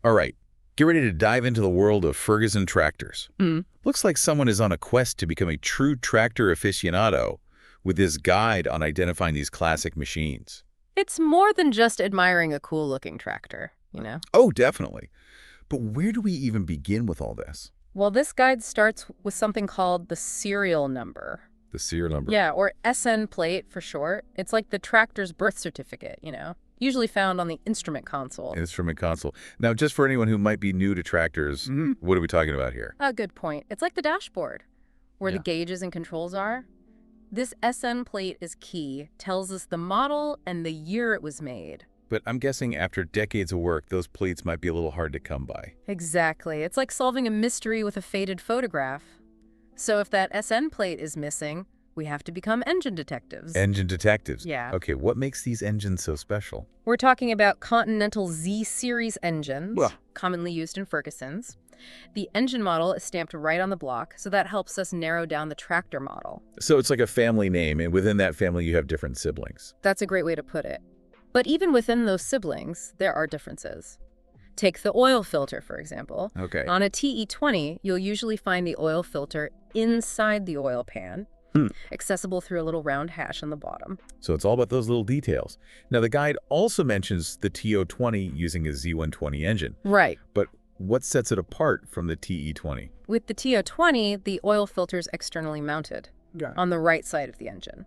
All right, get ready to dive into the world of Ferguson tractors. Mm. Looks like someone is on a quest to become a true tractor aficionado with this guide on identifying these classic machines. It's more than just admiring a cool-looking tractor, you know? Oh, definitely. But where do we even begin with all this? Well, this guide starts with something called the serial number. The serial number. Yeah, or SN plate for short. It's like the tractor's birth certificate, usually found on the instrument console. Instrument console. Now, just for anyone who might be new to tractors, what are we talking about here? A good point. It's like the dashboard, where Yeah. the gauges and controls are. This SN plate is key, tells us the model and the year it was made. But I'm guessing after decades of work, those plates might be a little hard to come by. Exactly. It's like solving a mystery with a faded photograph. So if that SN plate is missing, we have to become engine detectives. Engine detectives. Yeah. Okay, what makes these engines so special? We're talking about Continental Z-Series engines, Well. commonly used in Fergusons. The engine model is stamped right on the block, so that helps us narrow down the tractor model. So it's like a family name, and within that family you have different siblings. That's a great way to put it. But even within those siblings, there are differences. Take the oil filter, for example. Okay. On a TE20, you'll usually find the oil filter inside the oil pan, accessible through a little round hash on the bottom. So it's all about those little details. Now, the guide also mentions the TO20 using a Z120 engine. Right. But what sets it apart from the TE20? With the TO20, the oil filter's externally mounted on the right side of the engine.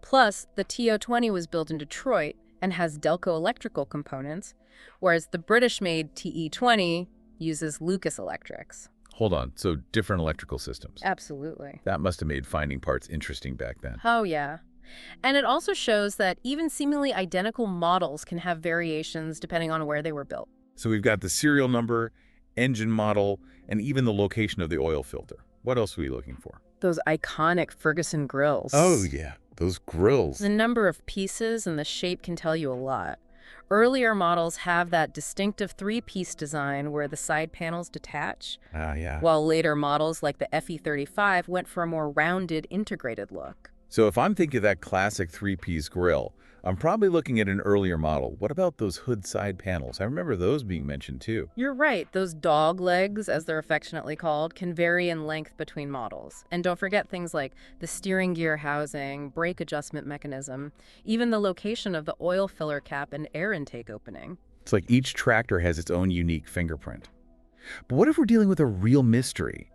Plus, the TO20 was built in Detroit and has Delco electrical components, whereas the British-made TE20 uses Lucas Electrics. Hold on, so different electrical systems. Absolutely. That must have made finding parts interesting back then. Oh, yeah. And it also shows that even seemingly identical models can have variations depending on where they were built. So we've got the serial number, engine model, and even the location of the oil filter. What else are we looking for? Those iconic Ferguson grills. Oh, yeah, those grills. The number of pieces and the shape can tell you a lot. Earlier models have that distinctive three-piece design where the side panels detach, Ah, yeah. while later models like the FE35 went for a more rounded, integrated look. So if I'm thinking of that classic three-piece grill, I'm probably looking at an earlier model. What about those hood side panels? I remember those being mentioned too. You're right, those dog legs, as they're affectionately called, can vary in length between models. And don't forget things like the steering gear housing, brake adjustment mechanism, even the location of the oil filler cap and air intake opening. It's like each tractor has its own unique fingerprint. But what if we're dealing with a real mystery?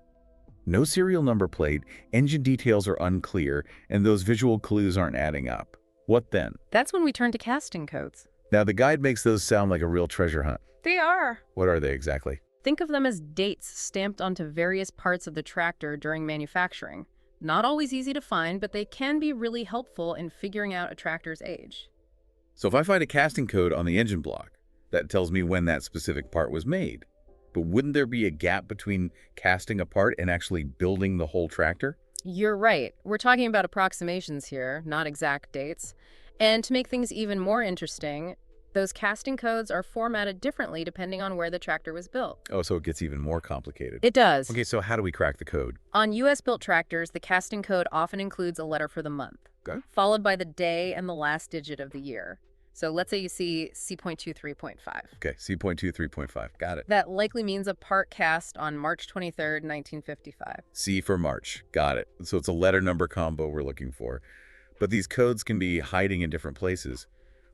No serial number plate, engine details are unclear, and those visual clues aren't adding up. What then? That's when we turn to casting codes. Now, the guide makes those sound like a real treasure hunt. They are. What are they exactly? Think of them as dates stamped onto various parts of the tractor during manufacturing. Not always easy to find, but they can be really helpful in figuring out a tractor's age. So if I find a casting code on the engine block, that tells me when that specific part was made. But wouldn't there be a gap between casting a part and actually building the whole tractor? You're right. We're talking about approximations here, not exact dates. And to make things even more interesting, those casting codes are formatted differently depending on where the tractor was built. Oh, so it gets even more complicated. It does. Okay, so how do we crack the code? On U.S.-built tractors, the casting code often includes a letter for the month, Okay. followed by the day and the last digit of the year. So let's say you see C.23.5. Okay, C.23.5. Got it. That likely means a part cast on March 23rd, 1955. C for March. Got it. So it's a letter number combo we're looking for. But these codes can be hiding in different places.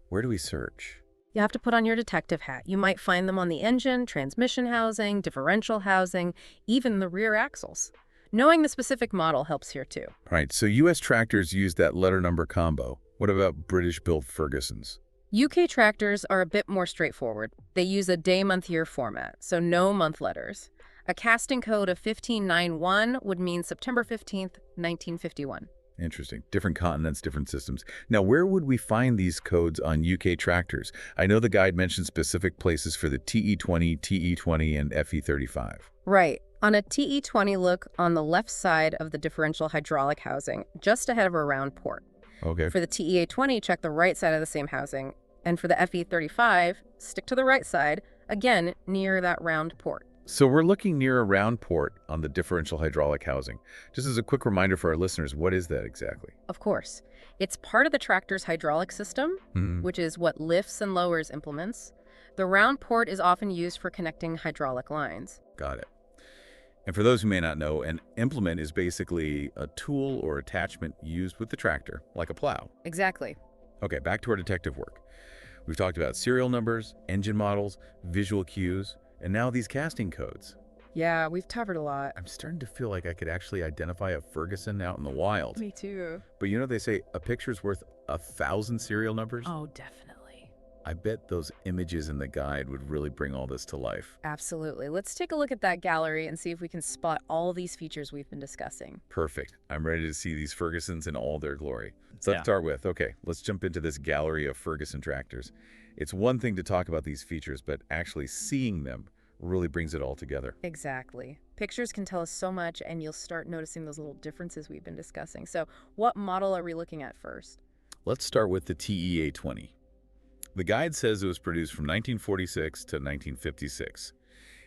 Where do we search? You have to put on your detective hat. You might find them on the engine, transmission housing, differential housing, even the rear axles. Knowing the specific model helps here too. Right, so U.S. tractors use that letter number combo. What about British-built Fergusons? UK tractors are a bit more straightforward. They use a day-month-year format, so no month letters. A casting code of 1591 would mean September 15th, 1951. Interesting. Different continents, different systems. Now, where would we find these codes on UK tractors? I know the guide mentions specific places for the TE20, TE20, and FE35. Right. On a TE20, look on the left side of the differential hydraulic housing, just ahead of a round port. Okay. For the TE820, check the right side of the same housing. And for the FE35, stick to the right side, again, near that round port. So we're looking near a round port on the differential hydraulic housing. Just as a quick reminder for our listeners, what is that exactly? Of course. It's part of the tractor's hydraulic system, which is what lifts and lowers implements. The round port is often used for connecting hydraulic lines. Got it. And for those who may not know, an implement is basically a tool or attachment used with the tractor, like a plow. Exactly. Okay, back to our detective work. We've talked about serial numbers, engine models, visual cues, and now these casting codes. Yeah, we've covered a lot. I'm starting to feel like I could actually identify a Ferguson out in the wild. Me too. But you know they say a picture's worth 1,000 serial numbers? Oh, definitely. I bet those images in the guide would really bring all this to life. Absolutely. Let's take a look at that gallery and see if we can spot all these features we've been discussing. Perfect. I'm ready to see these Fergusons in all their glory. So let's start with, okay, let's jump into this gallery of Ferguson tractors. It's one thing to talk about these features, but actually seeing them really brings it all together. Exactly. Pictures can tell us so much, and you'll start noticing those little differences we've been discussing. So what model are we looking at first? Let's start with the TEA-20. The guide says it was produced from 1946 to 1956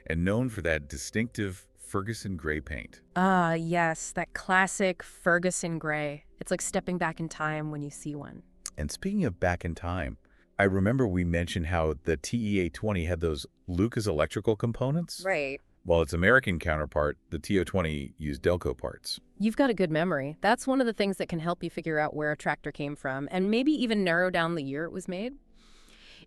and known for that distinctive Ferguson gray paint. Ah, yes, that classic Ferguson gray. It's like stepping back in time when you see one. And speaking of back in time, I remember we mentioned how the TEA-20 had those Lucas electrical components. Right. While its American counterpart, the TO-20, used Delco parts. You've got a good memory. That's one of the things that can help you figure out where a tractor came from and maybe even narrow down the year it was made.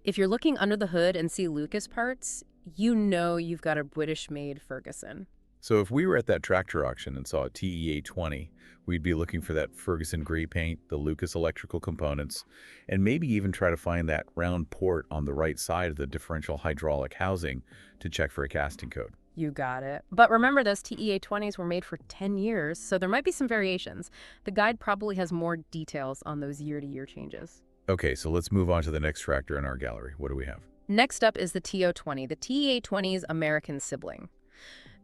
If you're looking under the hood and see Lucas parts, you know you've got a British-made Ferguson. So if we were at that tractor auction and saw a TEA-20, we'd be looking for that Ferguson gray paint, the Lucas electrical components, and maybe even try to find that round port on the right side of the differential hydraulic housing to check for a casting code. You got it. But remember, those TEA-20s were made for 10 years, so there might be some variations. The guide probably has more details on those year-to-year changes. Okay, so let's move on to the next tractor in our gallery. What do we have? Next up is the TO-20, the TEA-20's American sibling.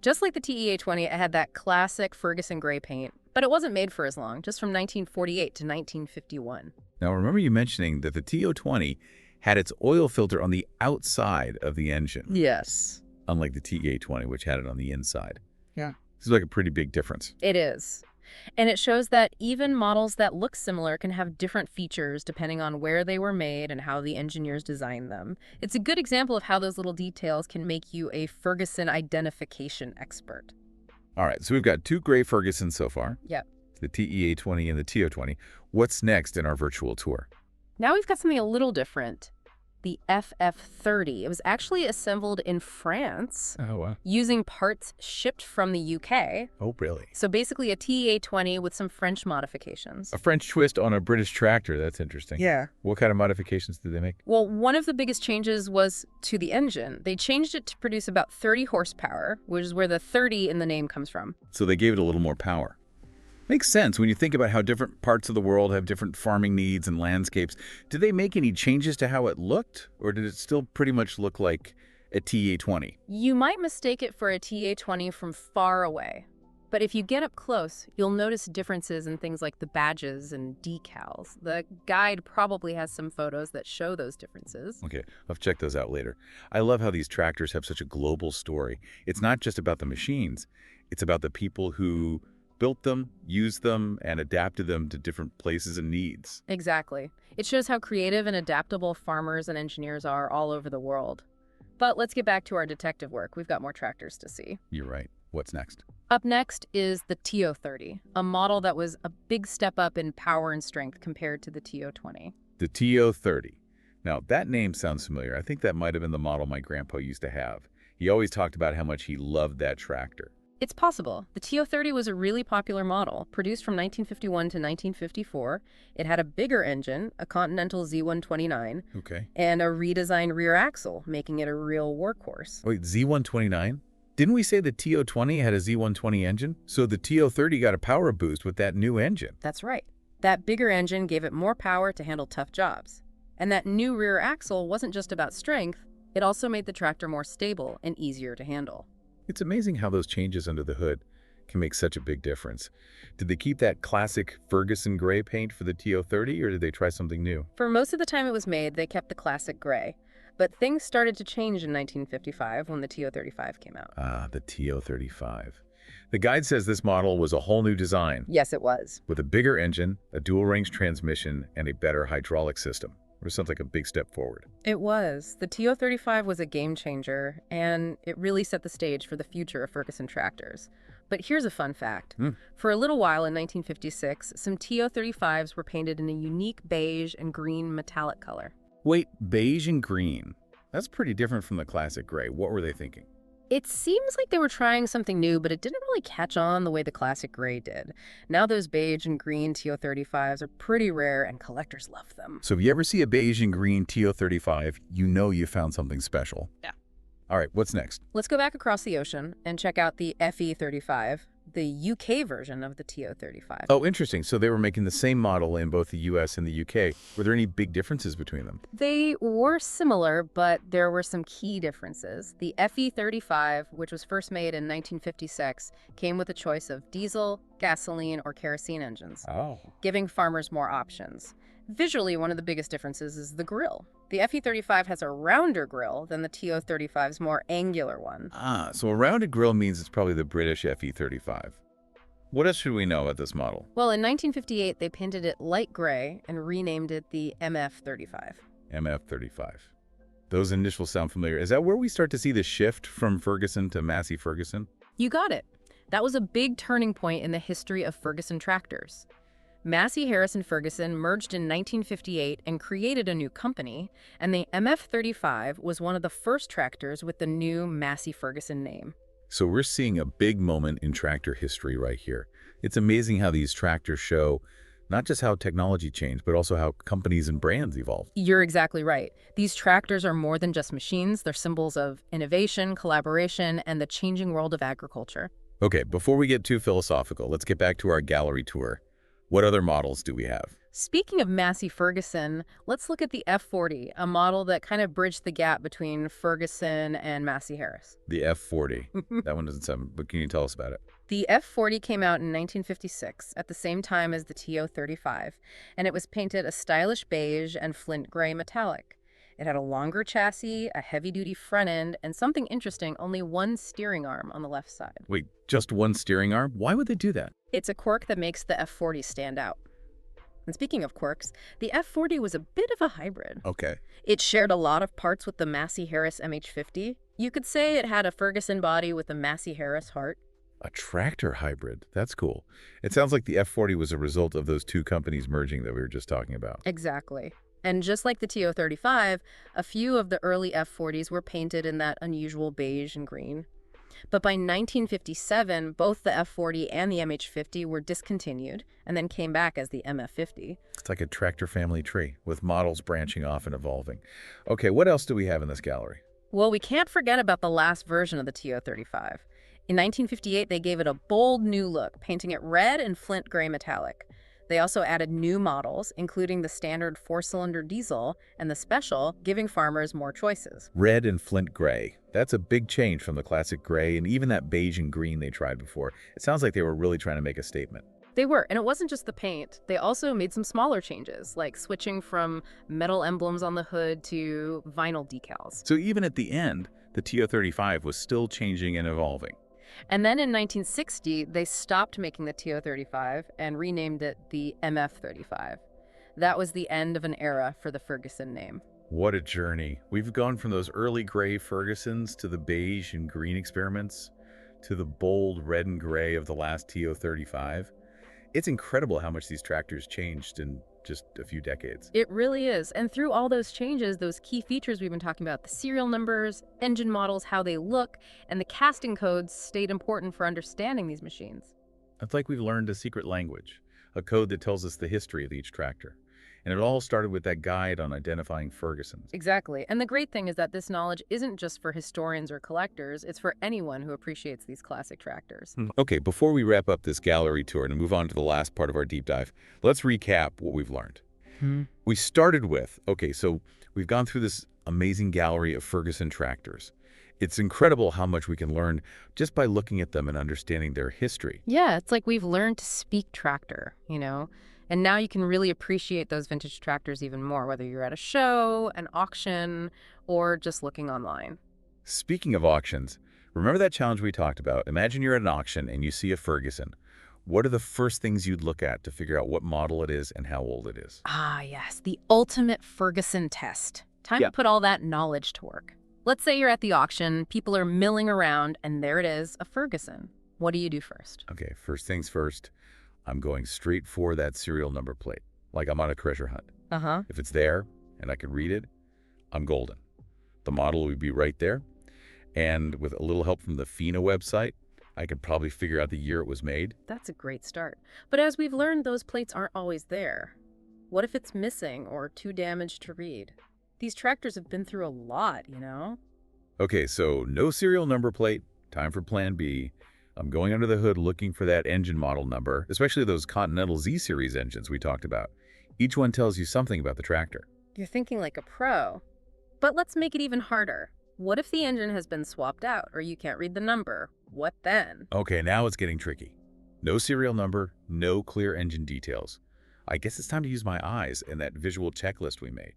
Just like the TEA-20, it had that classic Ferguson gray paint, but it wasn't made for as long, just from 1948 to 1951. Now, remember you mentioning that the TO-20 had its oil filter on the outside of the engine. Yes. Unlike the TEA-20, which had it on the inside. Yeah. This is like a pretty big difference. It is. And it shows that even models that look similar can have different features depending on where they were made and how the engineers designed them. It's a good example of how those little details can make you a Ferguson identification expert. All right, so we've got two gray Fergusons so far. Yep. The TEA-20 and the TO-20. What's next in our virtual tour? Now we've got something a little different. The FF30. It was actually assembled in France using parts shipped from the UK. Oh, really? So basically a TEA-20 with some French modifications. A French twist on a British tractor. That's interesting. Yeah. What kind of modifications did they make? Well, one of the biggest changes was to the engine. They changed it to produce about 30 horsepower, which is where the 30 in the name comes from. So they gave it a little more power. Makes sense when you think about how different parts of the world have different farming needs and landscapes. Did they make any changes to how it looked, or did it still pretty much look like a TEA-20? You might mistake it for a TEA-20 from far away. But if you get up close, you'll notice differences in things like the badges and decals. The guide probably has some photos that show those differences. Okay, I'll check those out later. I love how these tractors have such a global story. It's not just about the machines. It's about the people who built them, used them, and adapted them to different places and needs. Exactly. It shows how creative and adaptable farmers and engineers are all over the world. But let's get back to our detective work. We've got more tractors to see. You're right. What's next? Up next is the TO-30, a model that was a big step up in power and strength compared to the TO-20. The TO-30. Now, that name sounds familiar. I think that might have been the model my grandpa used to have. He always talked about how much he loved that tractor. It's possible. The TO-30 was a really popular model, produced from 1951 to 1954. It had a bigger engine, a Continental Z129, Okay. and a redesigned rear axle, making it a real workhorse. Wait, Z129? Didn't we say the TO-20 had a Z120 engine? So the TO-30 got a power boost with that new engine. That's right. That bigger engine gave it more power to handle tough jobs. And that new rear axle wasn't just about strength, it also made the tractor more stable and easier to handle. It's amazing how those changes under the hood can make such a big difference. Did they keep that classic Ferguson gray paint for the TO-30, or did they try something new? For most of the time it was made, they kept the classic gray. But things started to change in 1955 when the TO-35 came out. Ah, the TO-35. The guide says this model was a whole new design, Yes, it was. with a bigger engine, a dual-range transmission, and a better hydraulic system. Which sounds like a big step forward. It was. The TO-35 was a game changer, and it really set the stage for the future of Ferguson tractors. But here's a fun fact. For a little while in 1956, some TO-35s were painted in a unique beige and green metallic color. Wait, beige and green. That's pretty different from the classic gray. What were they thinking? It seems like they were trying something new, but it didn't really catch on the way the classic gray did. Now those beige and green TO-35s are pretty rare, and collectors love them. So if you ever see a beige and green TO-35, you know you found something special. Yeah. All right, what's next? Let's go back across the ocean and check out the FE-35, the UK version of the TO-35. Oh, interesting. So they were making the same model in both the US and the UK. Were there any big differences between them? They were similar, but there were some key differences. The FE-35, which was first made in 1956, came with a choice of diesel, gasoline, or kerosene engines, giving farmers more options. Visually, one of the biggest differences is the grille. The FE-35 has a rounder grille than the TO-35's more angular one. So a rounded grille means it's probably the British FE-35. What else should we know about this model? Well, in 1958, they painted it light gray and renamed it the MF-35. MF-35. Those initials sound familiar. Is that where we start to see the shift from Ferguson to Massey Ferguson? You got it. That was a big turning point in the history of Ferguson tractors. Massey Harris and Ferguson merged in 1958 and created a new company, and the MF-35 was one of the first tractors with the new Massey Ferguson name. So we're seeing a big moment in tractor history right here. It's amazing how these tractors show not just how technology changed, but also how companies and brands evolved. You're exactly right. These tractors are more than just machines. They're symbols of innovation, collaboration, and the changing world of agriculture. Okay, before we get too philosophical, let's get back to our gallery tour. What other models do we have? Speaking of Massey Ferguson, let's look at the F40, a model that kind of bridged the gap between Ferguson and Massey Harris. The F40. That one doesn't sound, but can you tell us about it? The F40 came out in 1956 at the same time as the TO-35, and it was painted a stylish beige and flint gray metallic. It had a longer chassis, a heavy-duty front end, and something interesting, only one steering arm on the left side. Wait, just one steering arm? Why would they do that? It's a quirk that makes the F40 stand out. And speaking of quirks, the F40 was a bit of a hybrid. Okay. It shared a lot of parts with the Massey Harris MH50. You could say it had a Ferguson body with a Massey Harris heart. A tractor hybrid. That's cool. It sounds like the F40 was a result of those two companies merging that we were just talking about. Exactly. And just like the TO-35, a few of the early F40s were painted in that unusual beige and green. But by 1957, both the F40 and the MH50 were discontinued and then came back as the MF50. It's like a tractor family tree with models branching off and evolving. Okay, what else do we have in this gallery? Well, we can't forget about the last version of the TO-35. In 1958, they gave it a bold new look, painting it red and flint gray metallic. They also added new models, including the standard 4-cylinder diesel and the special, giving farmers more choices. Red and flint gray. That's a big change from the classic gray and even that beige and green they tried before. It sounds like they were really trying to make a statement. They were, and it wasn't just the paint. They also made some smaller changes, like switching from metal emblems on the hood to vinyl decals. So even at the end, the TO-35 was still changing and evolving. And then in 1960, they stopped making the TO-35 and renamed it the MF-35. That was the end of an era for the Ferguson name. What a journey. We've gone from those early gray Fergusons to the beige and green experiments to the bold red and gray of the last TO-35. It's incredible how much these tractors changed in just a few decades. It really is. And through all those changes, those key features we've been talking about, the serial numbers, engine models, how they look, and the casting codes stayed important for understanding these machines. It's like we've learned a secret language, a code that tells us the history of each tractor. And it all started with that guide on identifying Fergusons. Exactly. And the great thing is that this knowledge isn't just for historians or collectors, it's for anyone who appreciates these classic tractors. Okay, before we wrap up this gallery tour and move on to the last part of our deep dive, let's recap what we've learned. We started with, so we've gone through this amazing gallery of Ferguson tractors. It's incredible how much we can learn just by looking at them and understanding their history. Yeah, it's like we've learned to speak tractor, And now you can really appreciate those vintage tractors even more, whether you're at a show, an auction, or just looking online. Speaking of auctions, remember that challenge we talked about? Imagine you're at an auction and you see a Ferguson. What are the first things you'd look at to figure out what model it is and how old it is? Ah, yes, the ultimate Ferguson test. Time Yeah. to put all that knowledge to work. Let's say you're at the auction, people are milling around, and there it is, a Ferguson. What do you do first? Okay, first things first, I'm going straight for that serial number plate, like I'm on a treasure hunt. Uh-huh. If it's there and I can read it, I'm golden. The model would be right there, and with a little help from the FINA website, I could probably figure out the year it was made. That's a great start. But as we've learned, those plates aren't always there. What if it's missing or too damaged to read? These tractors have been through a lot, you know? Okay, so no serial number plate, time for plan B. I'm going under the hood looking for that engine model number, especially those Continental Z-Series engines we talked about. Each one tells you something about the tractor. You're thinking like a pro. But let's make it even harder. What if the engine has been swapped out or you can't read the number? What then? Okay, now it's getting tricky. No serial number, no clear engine details. I guess it's time to use my eyes and that visual checklist we made.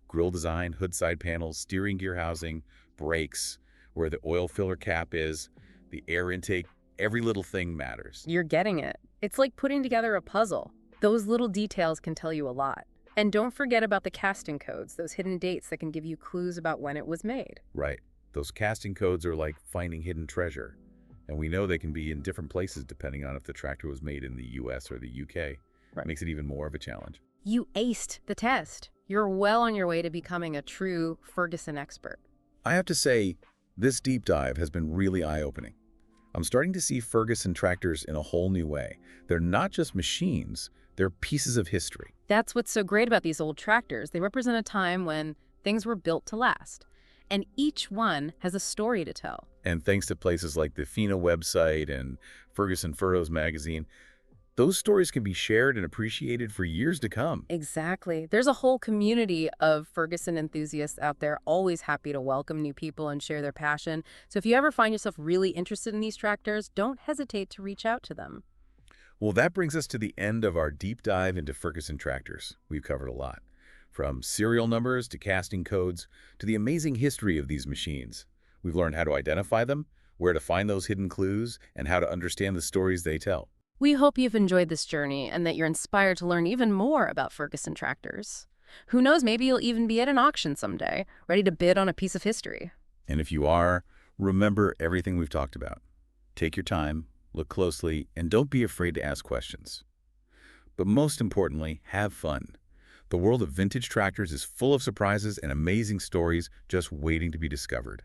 Grille design, hood side panels, steering gear housing, brakes, where the oil filler cap is, the air intake, every little thing matters. You're getting it. It's like putting together a puzzle. Those little details can tell you a lot. And don't forget about the casting codes, those hidden dates that can give you clues about when it was made. Right. Those casting codes are like finding hidden treasure. And we know they can be in different places depending on if the tractor was made in the US or the UK. Right. Makes it even more of a challenge. You aced the test. You're well on your way to becoming a true Ferguson expert. I have to say, this deep dive has been really eye-opening. I'm starting to see Ferguson tractors in a whole new way. They're not just machines, they're pieces of history. That's what's so great about these old tractors. They represent a time when things were built to last. And each one has a story to tell. And thanks to places like the FINA website and Ferguson Photos magazine, those stories can be shared and appreciated for years to come. Exactly. There's a whole community of Ferguson enthusiasts out there, always happy to welcome new people and share their passion. So if you ever find yourself really interested in these tractors, don't hesitate to reach out to them. Well, that brings us to the end of our deep dive into Ferguson tractors. We've covered a lot, from serial numbers to casting codes to the amazing history of these machines. We've learned how to identify them, where to find those hidden clues, and how to understand the stories they tell. We hope you've enjoyed this journey and that you're inspired to learn even more about Ferguson tractors. Who knows, maybe you'll even be at an auction someday, ready to bid on a piece of history. And if you are, remember everything we've talked about. Take your time, look closely, and don't be afraid to ask questions. But most importantly, have fun. The world of vintage tractors is full of surprises and amazing stories just waiting to be discovered.